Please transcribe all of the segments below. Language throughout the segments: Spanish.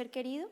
ser querido?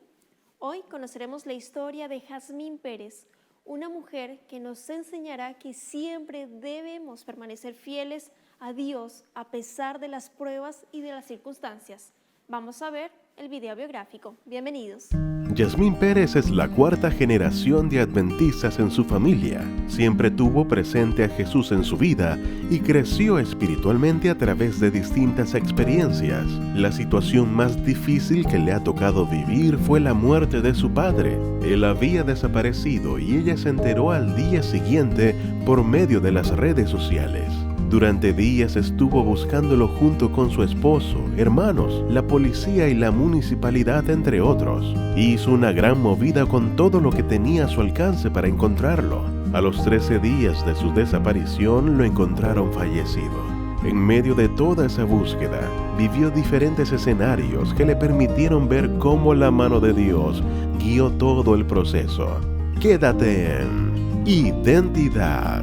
Hoy conoceremos la historia de Jazmín Pérez, una mujer que nos enseñará que siempre debemos permanecer fieles a Dios a pesar de las pruebas y de las circunstancias. Vamos a ver el video biográfico. Bienvenidos. Jazmín Pérez es la cuarta generación de adventistas en su familia. Siempre tuvo presente a Jesús en su vida y creció espiritualmente a través de distintas experiencias. La situación más difícil que le ha tocado vivir fue la muerte de su padre. Él había desaparecido y ella se enteró al día siguiente por medio de las redes sociales. Durante días estuvo buscándolo junto con su esposo, hermanos, la policía y la municipalidad, entre otros. Hizo una gran movida con todo lo que tenía a su alcance para encontrarlo. A los 13 días de su desaparición lo encontraron fallecido. En medio de toda esa búsqueda, vivió diferentes escenarios que le permitieron ver cómo la mano de Dios guió todo el proceso. Quédate en Identidad.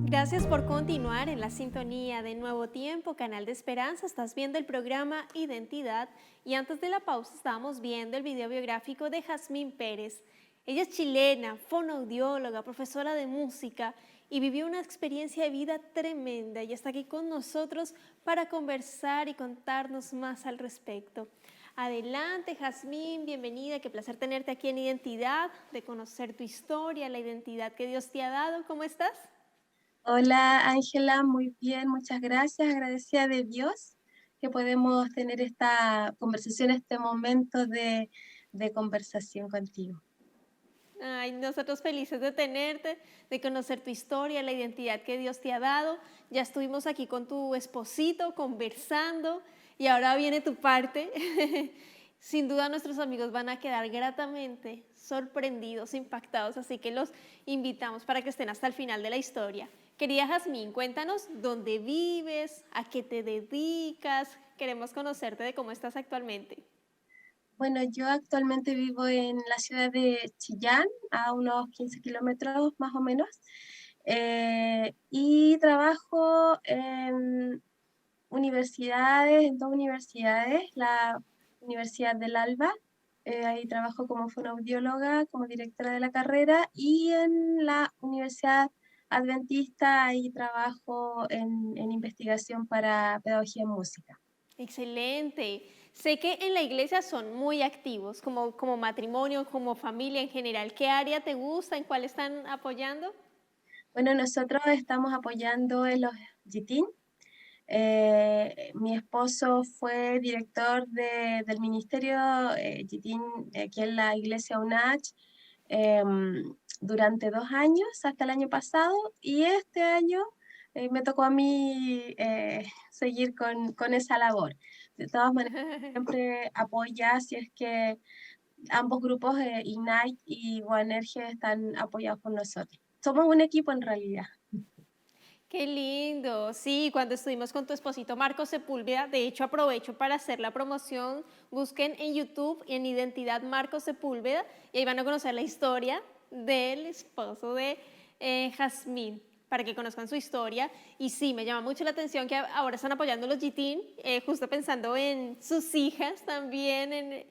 Gracias por continuar en la sintonía de Nuevo Tiempo, Canal de Esperanza. Estás viendo el programa Identidad y antes de la pausa estábamos viendo el video biográfico de Jazmín Pérez. Ella es chilena, fonoaudióloga, profesora de música y vivió una experiencia de vida tremenda y está aquí con nosotros para conversar y contarnos más al respecto. Adelante, Jazmín, bienvenida, qué placer tenerte aquí en Identidad, de conocer tu historia, la identidad que Dios te ha dado. ¿Cómo estás? Hola Ángela, muy bien, muchas gracias. Agradecida de Dios que podemos tener esta conversación, este momento de conversación contigo. Ay, nosotros felices de tenerte, de conocer tu historia, la identidad que Dios te ha dado. Ya estuvimos aquí con tu esposito conversando y ahora viene tu parte. Sin duda nuestros amigos van a quedar gratamente sorprendidos, impactados, así que los invitamos para que estén hasta el final de la historia. Querida Jazmín, cuéntanos dónde vives, a qué te dedicas, queremos conocerte de cómo estás actualmente. Bueno, yo actualmente vivo en la ciudad de Chillán, a unos 15 kilómetros más o menos, y trabajo en universidades, en dos universidades, la Universidad del Alba, ahí trabajo como fonoaudióloga, como directora de la carrera, y en la Universidad Adventista, ahí trabajo en investigación para pedagogía en música. Excelente. Sé que en la iglesia son muy activos, como matrimonio, como familia en general. ¿Qué área te gusta? ¿En cuál están apoyando? Bueno, nosotros estamos apoyando en los GITIN. Mi esposo fue director del ministerio GITIN aquí en la iglesia UNACH durante 2 años, hasta el año pasado, y este año me tocó a mí seguir con esa labor. De todas maneras, siempre apoya si es que ambos grupos, Ignite y Guanergia, están apoyados por nosotros. Somos un equipo en realidad. Qué lindo. Sí, cuando estuvimos con tu esposito Marco Sepúlveda, de hecho aprovecho para hacer la promoción. Busquen en YouTube en Identidad Marco Sepúlveda y ahí van a conocer la historia del esposo de Jazmín, para que conozcan su historia. Y sí, me llama mucho la atención que ahora están apoyando los GITIN, justo pensando en sus hijas también,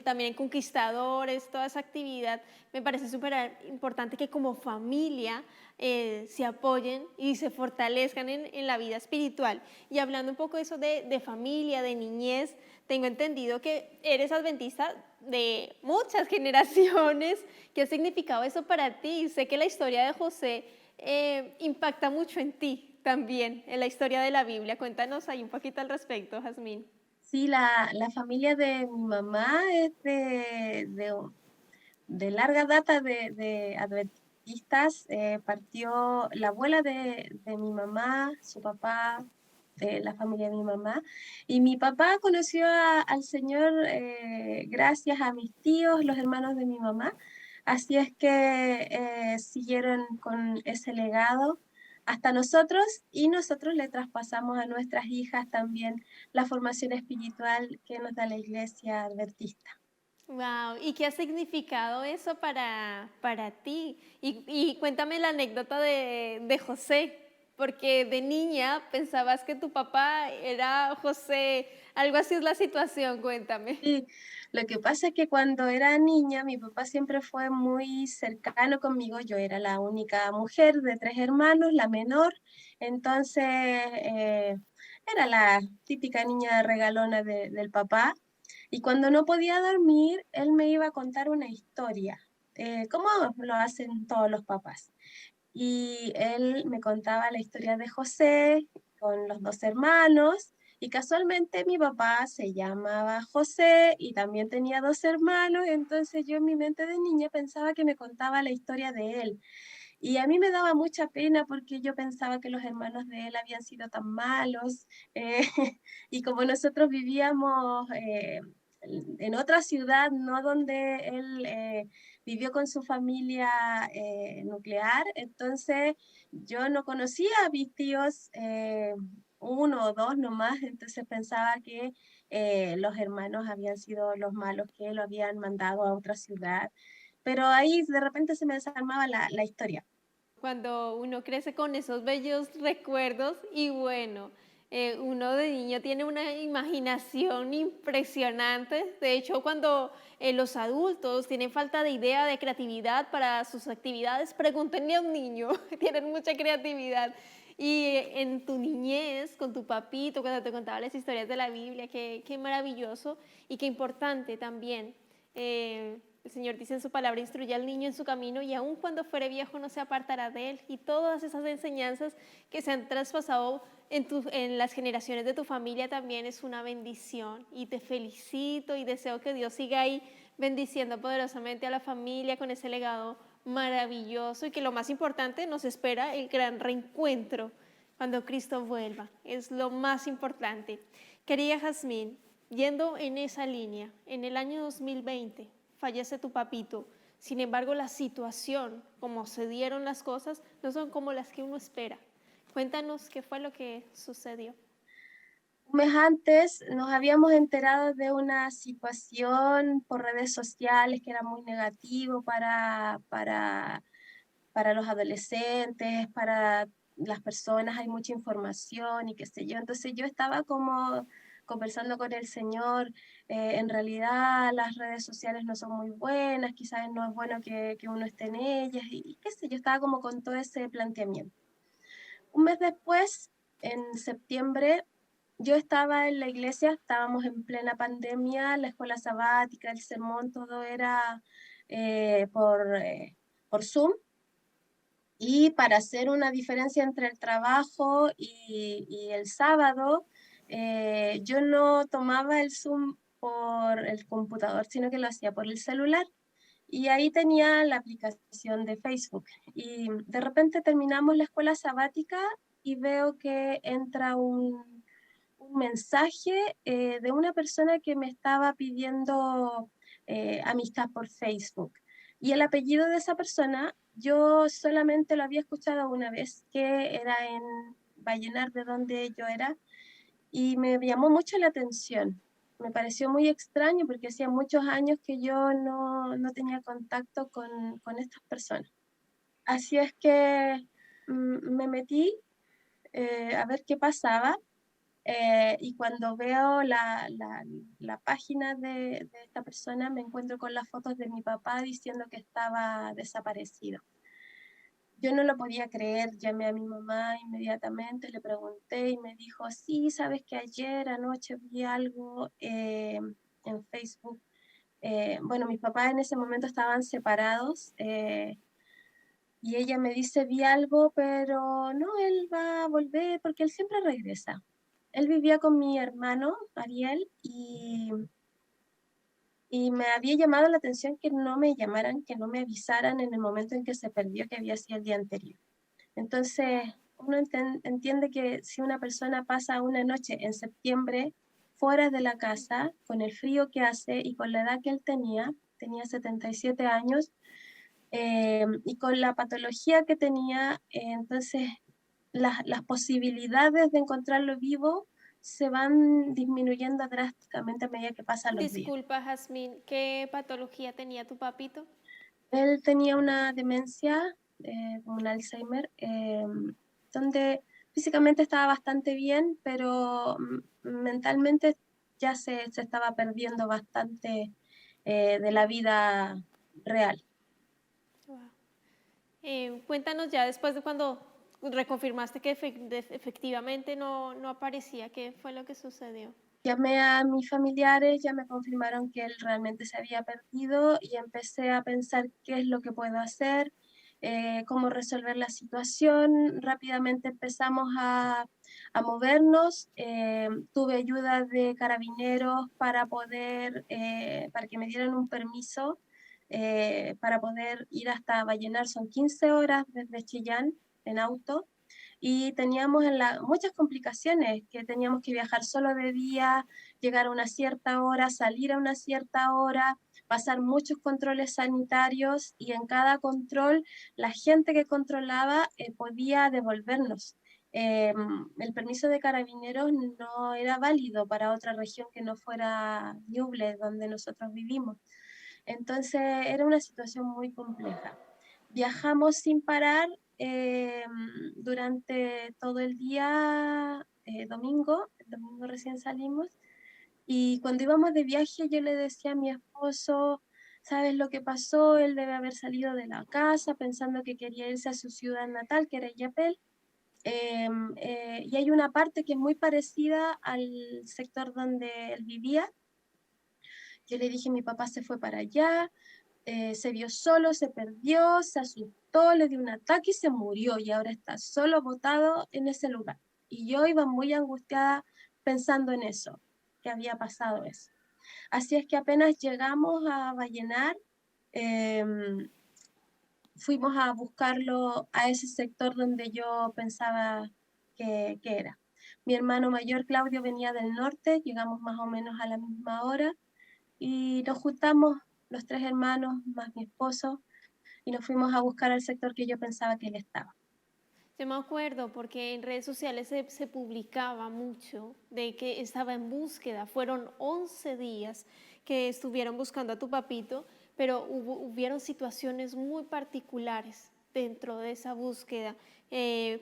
también en conquistadores, toda esa actividad. Me parece súper importante que como familia se apoyen y se fortalezcan en la vida espiritual. Y hablando un poco de eso de familia, de niñez, tengo entendido que eres adventista de muchas generaciones. ¿Qué ha significado eso para ti? Sé que la historia de José impacta mucho en ti también, en la historia de la Biblia. Cuéntanos ahí un poquito al respecto, Jazmín. Sí, la familia de mi mamá es de larga data de adventistas. Partió la abuela de mi mamá, su papá, de la familia de mi mamá, y mi papá conoció al Señor gracias a mis tíos, los hermanos de mi mamá. Así es que siguieron con ese legado hasta nosotros y nosotros le traspasamos a nuestras hijas también la formación espiritual que nos da la iglesia adventista. Wow, ¿y qué ha significado eso para ti? Y cuéntame la anécdota de José, porque de niña pensabas que tu papá era José, algo así es la situación, cuéntame. Sí, lo que pasa es que cuando era niña, mi papá siempre fue muy cercano conmigo. Yo era la única mujer de 3 hermanos, la menor. Entonces, era la típica niña regalona del papá. Y cuando no podía dormir, él me iba a contar una historia, como lo hacen todos los papás. Y él me contaba la historia de José con los 2 hermanos. Y casualmente mi papá se llamaba José y también tenía 2 hermanos, entonces yo en mi mente de niña pensaba que me contaba la historia de él. Y a mí me daba mucha pena porque yo pensaba que los hermanos de él habían sido tan malos. eh, y como nosotros vivíamos en otra ciudad, no donde él vivió con su familia nuclear, entonces yo no conocía a mis tíos, uno o dos nomás, entonces pensaba que los hermanos habían sido los malos que lo habían mandado a otra ciudad. Pero ahí de repente se me desarmaba la historia. Cuando uno crece con esos bellos recuerdos y bueno, uno de niño tiene una imaginación impresionante. De hecho, cuando los adultos tienen falta de idea, de creatividad para sus actividades, pregúntenle a un niño, tienen mucha creatividad. Y en tu niñez, con tu papito, cuando te contaba las historias de la Biblia, qué maravilloso y qué importante también. El Señor dice en su palabra, instruye al niño en su camino y aun cuando fuere viejo no se apartará de él. Y todas esas enseñanzas que se han traspasado en las generaciones de tu familia también es una bendición. Y te felicito y deseo que Dios siga ahí bendiciendo poderosamente a la familia con ese legado maravilloso y que lo más importante nos espera el gran reencuentro cuando Cristo vuelva. Es lo más importante. Querida Jazmín, yendo en esa línea, en el año 2020 fallece tu papito. Sin embargo, la situación, como se dieron las cosas, no son como las que uno espera. Cuéntanos qué fue lo que sucedió. Un mes antes nos habíamos enterado de una situación por redes sociales que era muy negativo para los adolescentes, para las personas, hay mucha información y qué sé yo. Entonces yo estaba como conversando con el Señor, en realidad las redes sociales no son muy buenas, quizás no es bueno que uno esté en ellas y qué sé yo, estaba como con todo ese planteamiento. Un mes después, en septiembre, yo estaba en la iglesia, estábamos en plena pandemia, la escuela sabática, el sermón, todo era eh, por, eh, por Zoom. Y para hacer una diferencia entre el trabajo y el sábado, yo no tomaba el Zoom por el computador, sino que lo hacía por el celular. Y ahí tenía la aplicación de Facebook. Y de repente terminamos la escuela sabática y veo que entra un mensaje de una persona que me estaba pidiendo amistad por Facebook. Y el apellido de esa persona, yo solamente lo había escuchado una vez, que era en Vallenar, de donde yo era, y me llamó mucho la atención. Me pareció muy extraño porque hacía muchos años que yo no tenía contacto con estas personas. Así es que me metí a ver qué pasaba, y cuando veo la página de esta persona me encuentro con las fotos de mi papá diciendo que estaba desaparecido. Yo no lo podía creer, llamé a mi mamá inmediatamente, le pregunté y me dijo, sí, sabes que ayer anoche vi algo en Facebook. Bueno, mis papás en ese momento estaban separados, y ella me dice, vi algo, pero no, él va a volver porque él siempre regresa. Él vivía con mi hermano, Ariel, y me había llamado la atención que no me llamaran, que no me avisaran en el momento en que se perdió, que había sido el día anterior. Entonces, uno entiende que si una persona pasa una noche en septiembre fuera de la casa, con el frío que hace y con la edad que él tenía 77 años, y con la patología que tenía, entonces las posibilidades de encontrarlo vivo se van disminuyendo drásticamente a medida que pasan los días. Disculpa, Jazmín, ¿qué patología tenía tu papito? Él tenía una demencia, como un Alzheimer, donde físicamente estaba bastante bien, pero mentalmente ya se estaba perdiendo bastante de la vida real. Wow. Cuéntanos ya después de cuando reconfirmaste que efectivamente no aparecía, ¿qué fue lo que sucedió? Llamé a mis familiares, ya me confirmaron que él realmente se había perdido y empecé a pensar qué es lo que puedo hacer, cómo resolver la situación. Rápidamente empezamos a movernos. Tuve ayuda de carabineros para poder, para que me dieran un permiso para poder ir hasta Vallenar. Son 15 horas desde Chillán en auto y teníamos muchas complicaciones, que teníamos que viajar solo de día, llegar a una cierta hora, salir a una cierta hora, pasar muchos controles sanitarios y en cada control la gente que controlaba podía devolvernos. El permiso de carabineros no era válido para otra región que no fuera Ñuble, donde nosotros vivimos. Entonces era una situación muy compleja. Viajamos sin parar eh, durante todo el día, el domingo recién salimos, y cuando íbamos de viaje yo le decía a mi esposo, ¿sabes lo que pasó? Él debe haber salido de la casa pensando que quería irse a su ciudad natal, que era Illapel, y hay una parte que es muy parecida al sector donde él vivía. Yo le dije, mi papá se fue para allá, se vio solo, se perdió, se asustó, le dio un ataque y se murió y ahora está solo botado en ese lugar. Y yo iba muy angustiada pensando en eso, que había pasado eso. Así es que apenas llegamos a Vallenar, eh, fuimos a buscarlo a ese sector donde yo pensaba que era. Mi hermano mayor, Claudio, venía del norte, llegamos más o menos a la misma hora y nos juntamos los tres hermanos más mi esposo y nos fuimos a buscar al sector que yo pensaba que él estaba. Yo me acuerdo porque en redes sociales se publicaba mucho de que estaba en búsqueda. Fueron 11 días que estuvieron buscando a tu papito, pero hubieron situaciones muy particulares dentro de esa búsqueda.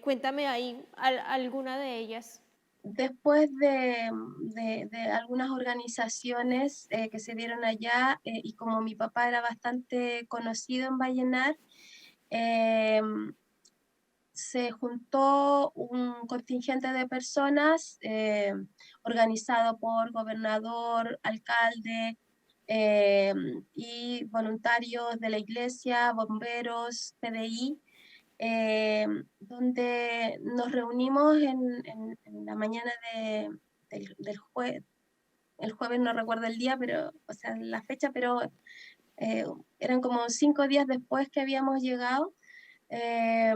Cuéntame ahí alguna de ellas. Después de algunas organizaciones que se dieron allá, y como mi papá era bastante conocido en Vallenar, eh, se juntó un contingente de personas organizado por gobernador, alcalde eh, y voluntarios de la iglesia, bomberos, PDI, donde nos reunimos en la mañana del jueves. El jueves no recuerdo el día, pero, o sea, la fecha, pero eh, eran como 5 días después que habíamos llegado. Eh,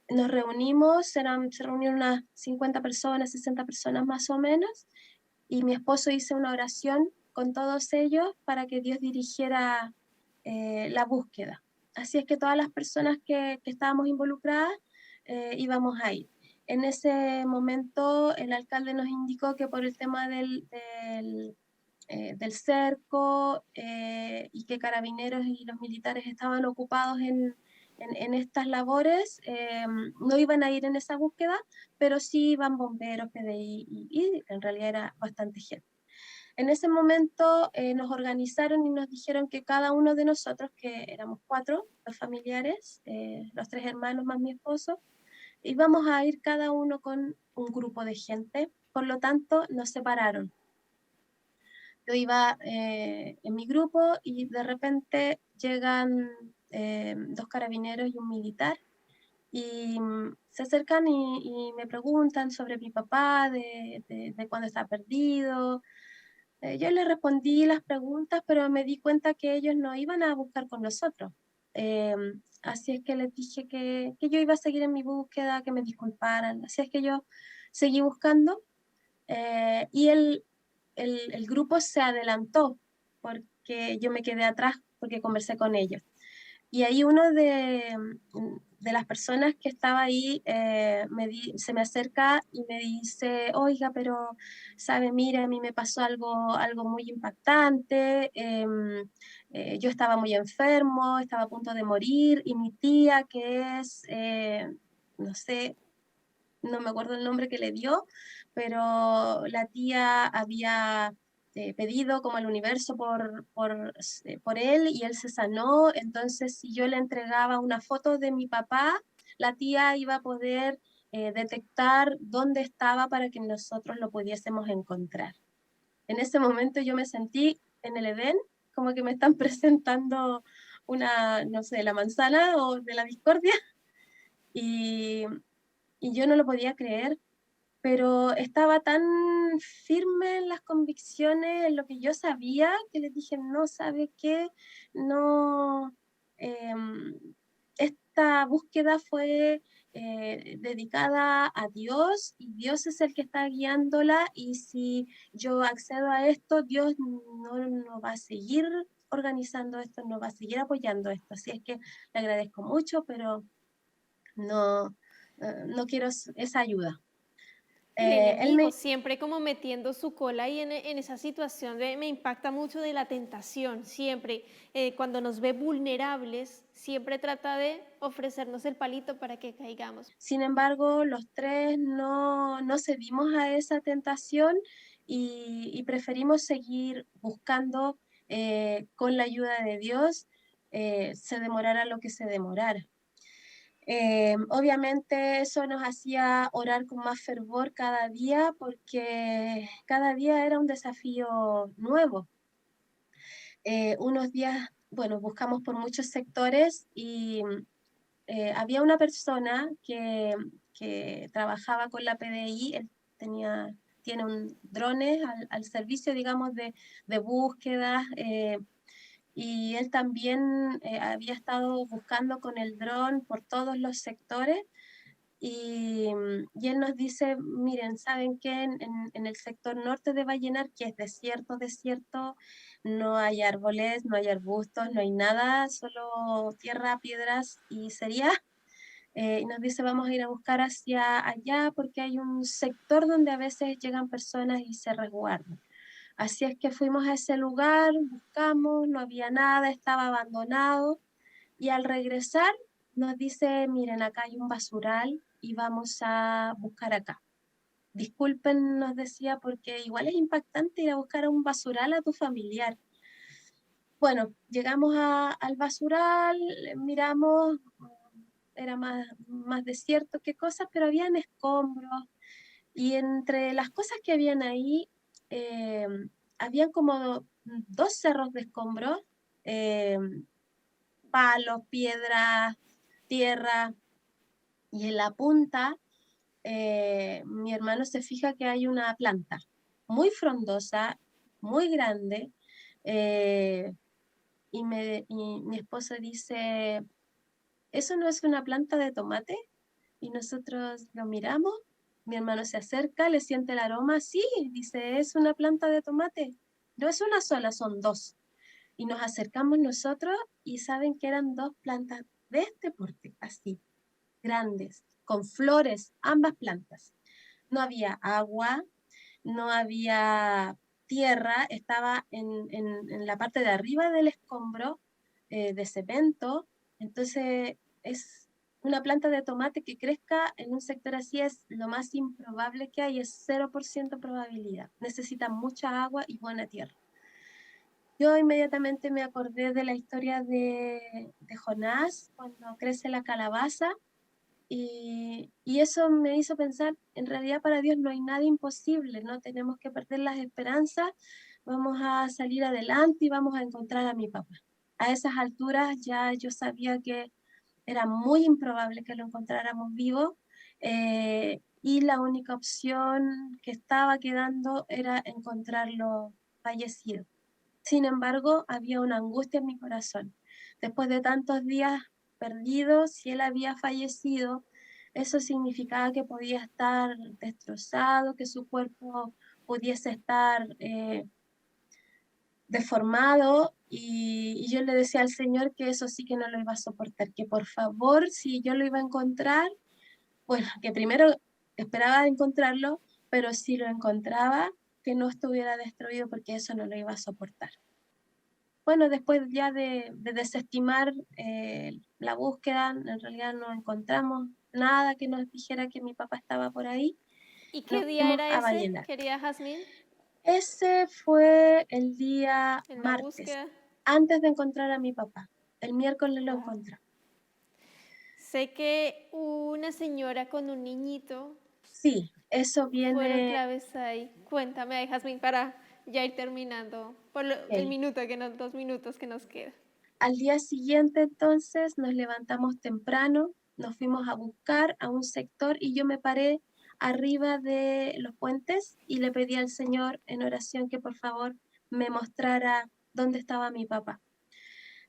Nos reunimos, se reunieron unas 50 personas, 60 personas más o menos, y mi esposo hizo una oración con todos ellos para que Dios dirigiera la búsqueda. Así es que todas las personas que estábamos involucradas íbamos a ir. En ese momento el alcalde nos indicó que por el tema del cerco y que carabineros y los militares estaban ocupados en estas labores, no iban a ir en esa búsqueda, pero sí iban bomberos, PDI y en realidad era bastante gente. En ese momento nos organizaron y nos dijeron que cada uno de nosotros, que éramos 4, los familiares, los 3 hermanos más mi esposo, íbamos a ir cada uno con un grupo de gente, por lo tanto nos separaron. Yo iba en mi grupo y de repente llegan 2 carabineros y un militar y se acercan y me preguntan sobre mi papá, de cuándo está perdido. Yo les respondí las preguntas, pero me di cuenta que ellos no iban a buscar con nosotros. Eh, Así es que les dije que yo iba a seguir en mi búsqueda, que me disculparan. Así es que yo seguí buscando y el grupo se adelantó porque yo me quedé atrás porque conversé con ellos. Y ahí uno de las personas que estaba ahí se me acerca y me dice, oiga, pero, sabe, mire, a mí me pasó algo muy impactante, yo estaba muy enfermo, estaba a punto de morir, y mi tía, que es, no sé, no me acuerdo el nombre que le dio, pero la tía había pedido como al universo por él y él se sanó, entonces si yo le entregaba una foto de mi papá, la tía iba a poder detectar dónde estaba para que nosotros lo pudiésemos encontrar. En ese momento yo me sentí en el Edén, como que me están presentando una, no sé, la manzana o de la discordia, y, y yo no lo podía creer, pero estaba tan firme en las convicciones, en lo que yo sabía, que les dije, no, ¿sabe qué? No, esta búsqueda fue dedicada a Dios y Dios es el que está guiándola y si yo accedo a esto, Dios no va a seguir organizando esto, no va a seguir apoyando esto. Así es que le agradezco mucho, pero no, no quiero esa ayuda. El Él enemigo me, siempre como metiendo su cola ahí en esa situación me impacta mucho de la tentación, siempre, cuando nos ve vulnerables, siempre trata de ofrecernos el palito para que caigamos. sin embargo, los tres no cedimos a esa tentación y preferimos seguir buscando con la ayuda de Dios, se demorara lo que se demorara. Obviamente eso nos hacía orar con más fervor cada día porque cada día era un desafío nuevo. Unos días, bueno, buscamos por muchos sectores y había una persona que trabajaba con la PDI, él tiene un drones al servicio, digamos, de búsquedas, y él también había estado buscando con el dron por todos los sectores y él nos dice, miren, ¿saben qué? En el sector norte de Vallenar, que es desierto, desierto, no hay árboles, no hay arbustos, no hay nada, solo tierra, piedras y sería. Y nos dice, vamos a ir a buscar hacia allá porque hay un sector donde a veces llegan personas y se resguardan. Así es que fuimos a ese lugar, buscamos, no había nada, estaba abandonado y al regresar nos dice, miren, acá hay un basural y vamos a buscar acá. Disculpen, nos decía, porque igual es impactante ir a buscar a un basural a tu familiar. Bueno, llegamos al basural, miramos, era más desierto que cosas, pero habían escombros y entre las cosas que habían ahí, eh, habían como dos cerros de escombros, eh, palos, piedras, tierra, y en la punta mi hermano se fija que hay una planta muy frondosa, muy grande, eh, y mi esposa dice, ¿eso no es una planta de tomate? Y nosotros lo miramos, mi hermano se acerca, le siente el aroma, sí, dice, es una planta de tomate. No es una sola, son dos. Y nos acercamos nosotros y saben que eran dos plantas de este porte, así, grandes, con flores, ambas plantas. No había agua, no había tierra, estaba en la parte de arriba del escombro de cemento, entonces es una planta de tomate que crezca en un sector así es lo más improbable que hay, es 0% probabilidad. Necesita mucha agua y buena tierra. Yo inmediatamente me acordé de la historia de Jonás, cuando crece la calabaza, y eso me hizo pensar, en realidad para Dios no hay nada imposible, no tenemos que perder las esperanzas, vamos a salir adelante y vamos a encontrar a mi papá. A esas alturas ya yo sabía que era muy improbable que lo encontráramos vivo, y la única opción que estaba quedando era encontrarlo fallecido. Sin embargo, había una angustia en mi corazón. Después de tantos días perdidos, si él había fallecido, eso significaba que podía estar destrozado, que su cuerpo pudiese estar deformado y yo le decía al Señor que eso sí que no lo iba a soportar, que por favor, si yo lo iba a encontrar, bueno, que primero esperaba encontrarlo, pero si lo encontraba, que no estuviera destruido porque eso no lo iba a soportar. Bueno, después ya de desestimar la búsqueda, en realidad no encontramos nada que nos dijera que mi papá estaba por ahí. ¿Y qué Nos día fuimos era a ese, Vallenar. querida Jazmín, Ese fue el día en la martes, búsqueda? antes de encontrar a mi papá. El miércoles lo Wow. encontré. Sé que una señora con un niñito Sí, eso fueron viene. claves ahí. Cuéntame, ay, Jazmín, para ya ir terminando por el Ok. minuto, 2 minutos que nos queda. Al día siguiente, entonces, nos levantamos temprano, nos fuimos a buscar a un sector y yo me paré arriba de los puentes y le pedí al Señor en oración que por favor me mostrara dónde estaba mi papá.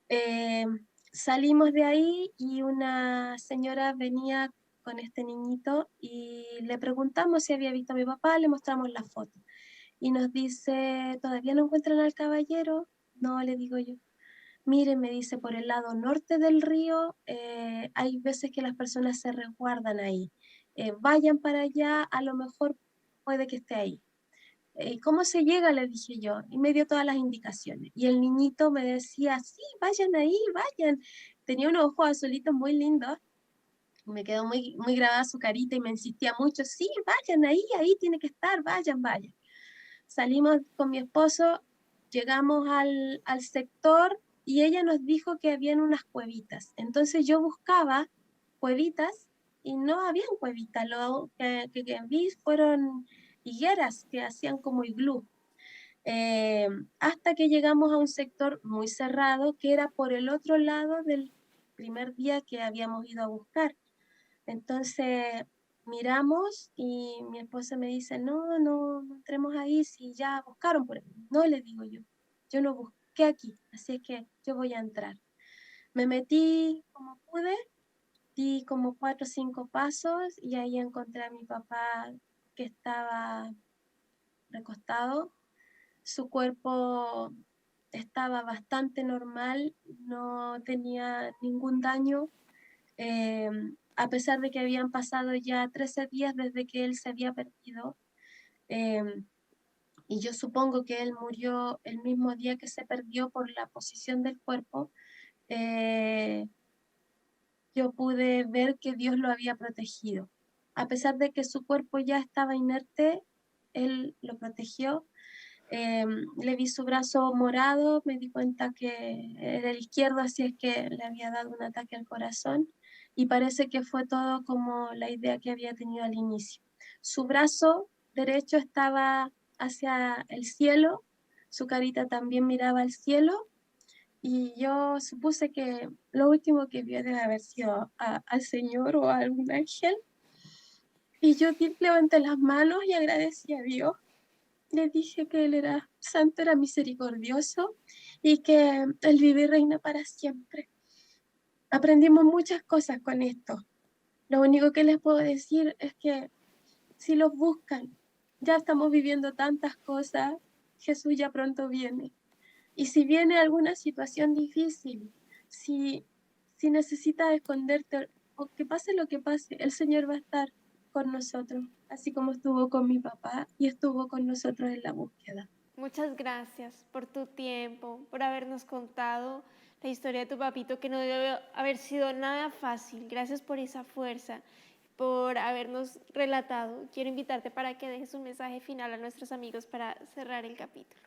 Eh, Salimos de ahí y una señora venía con este niñito y le preguntamos si había visto a mi papá, le mostramos la foto y nos dice, ¿todavía no encuentran al caballero? No, le digo yo. Mire, me dice, por el lado norte del río hay veces que las personas se resguardan ahí. Vayan para allá, a lo mejor puede que esté ahí. ¿Cómo se llega? Le dije yo, y me dio todas las indicaciones. Y el niñito me decía, sí, vayan ahí, vayan. Tenía unos ojos azulitos muy lindos, me quedó muy, muy grabada su carita y me insistía mucho, sí, vayan ahí, ahí tiene que estar, vayan, vayan. Salimos con mi esposo, llegamos al sector y ella nos dijo que habían unas cuevitas. Entonces yo buscaba cuevitas y no habían cuevitas. Lo que vi fueron higueras que hacían como iglú. Hasta que llegamos a un sector muy cerrado que era por el otro lado del primer día que habíamos ido a buscar. Entonces miramos y mi esposa me dice, no, no, no entremos ahí si ya buscaron por ahí. No, le digo yo no busqué aquí, así es que yo voy a entrar. Me metí como pude, di como 4 o 5 pasos y ahí encontré a mi papá que estaba recostado. Su cuerpo estaba bastante normal, no tenía ningún daño, eh, a pesar de que habían pasado ya 13 días desde que él se había perdido. eh, y yo supongo que él murió el mismo día que se perdió por la posición del cuerpo. eh, yo pude ver que Dios lo había protegido. A pesar de que su cuerpo ya estaba inerte, él lo protegió. Le vi su brazo morado, me di cuenta que era el izquierdo, así es que le había dado un ataque al corazón y parece que fue todo como la idea que había tenido al inicio. Su brazo derecho estaba hacia el cielo, su carita también miraba al cielo y yo supuse que lo último que vio debe haber sido al Señor o a algún ángel. Y yo levanté las manos y agradecí a Dios. Le dije que Él era santo, era misericordioso y que Él vive y reina para siempre. Aprendimos muchas cosas con esto. Lo único que les puedo decir es que si los buscan, ya estamos viviendo tantas cosas, Jesús ya pronto viene. Y si viene alguna situación difícil, si, si necesitas esconderte o que pase lo que pase, el Señor va a estar con nosotros, así como estuvo con mi papá y estuvo con nosotros en la búsqueda. Muchas gracias por tu tiempo, por habernos contado la historia de tu papito, que no debe haber sido nada fácil. Gracias por esa fuerza, por habernos relatado. Quiero invitarte para que dejes un mensaje final a nuestros amigos para cerrar el capítulo.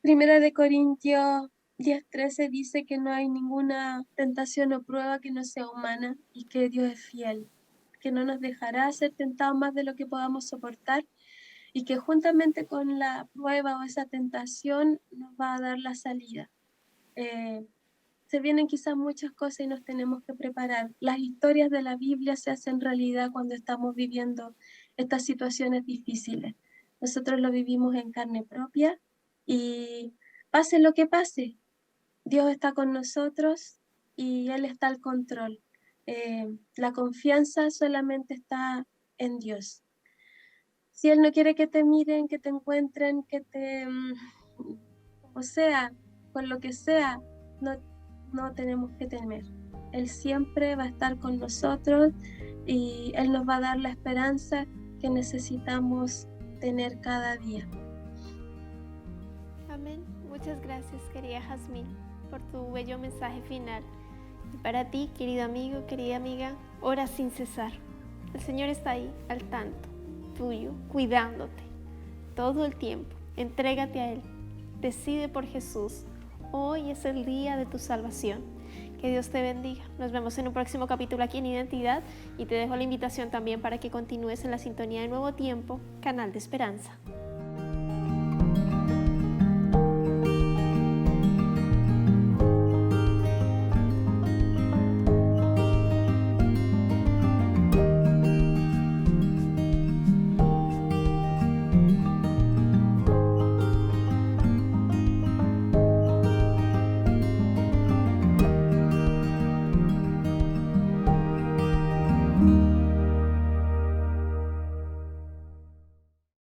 Primera de Corintios 10:13 dice que no hay ninguna tentación o prueba que no sea humana y que Dios es fiel, que no nos dejará ser tentados más de lo que podamos soportar y que juntamente con la prueba o esa tentación nos va a dar la salida. Eh, Se vienen quizás muchas cosas y nos tenemos que preparar. Las historias de la Biblia se hacen realidad cuando estamos viviendo estas situaciones difíciles. Nosotros lo vivimos en carne propia y pase lo que pase, Dios está con nosotros y Él está al control. La confianza solamente está en Dios. Si Él no quiere que te miren, que te encuentren, que te O sea, con lo que sea, no, no tenemos que temer. Él siempre va a estar con nosotros y Él nos va a dar la esperanza que necesitamos tener cada día. Amén. Muchas gracias, querida Jazmín, por tu bello mensaje final. Y para ti, querido amigo, querida amiga, ora sin cesar. El Señor está ahí, al tanto tuyo, cuidándote todo el tiempo. Entrégate a Él. Decide por Jesús. Hoy es el día de tu salvación. Que Dios te bendiga. Nos vemos en un próximo capítulo aquí en Identidad y te dejo la invitación también para que continúes en la sintonía de Nuevo Tiempo, Canal de Esperanza.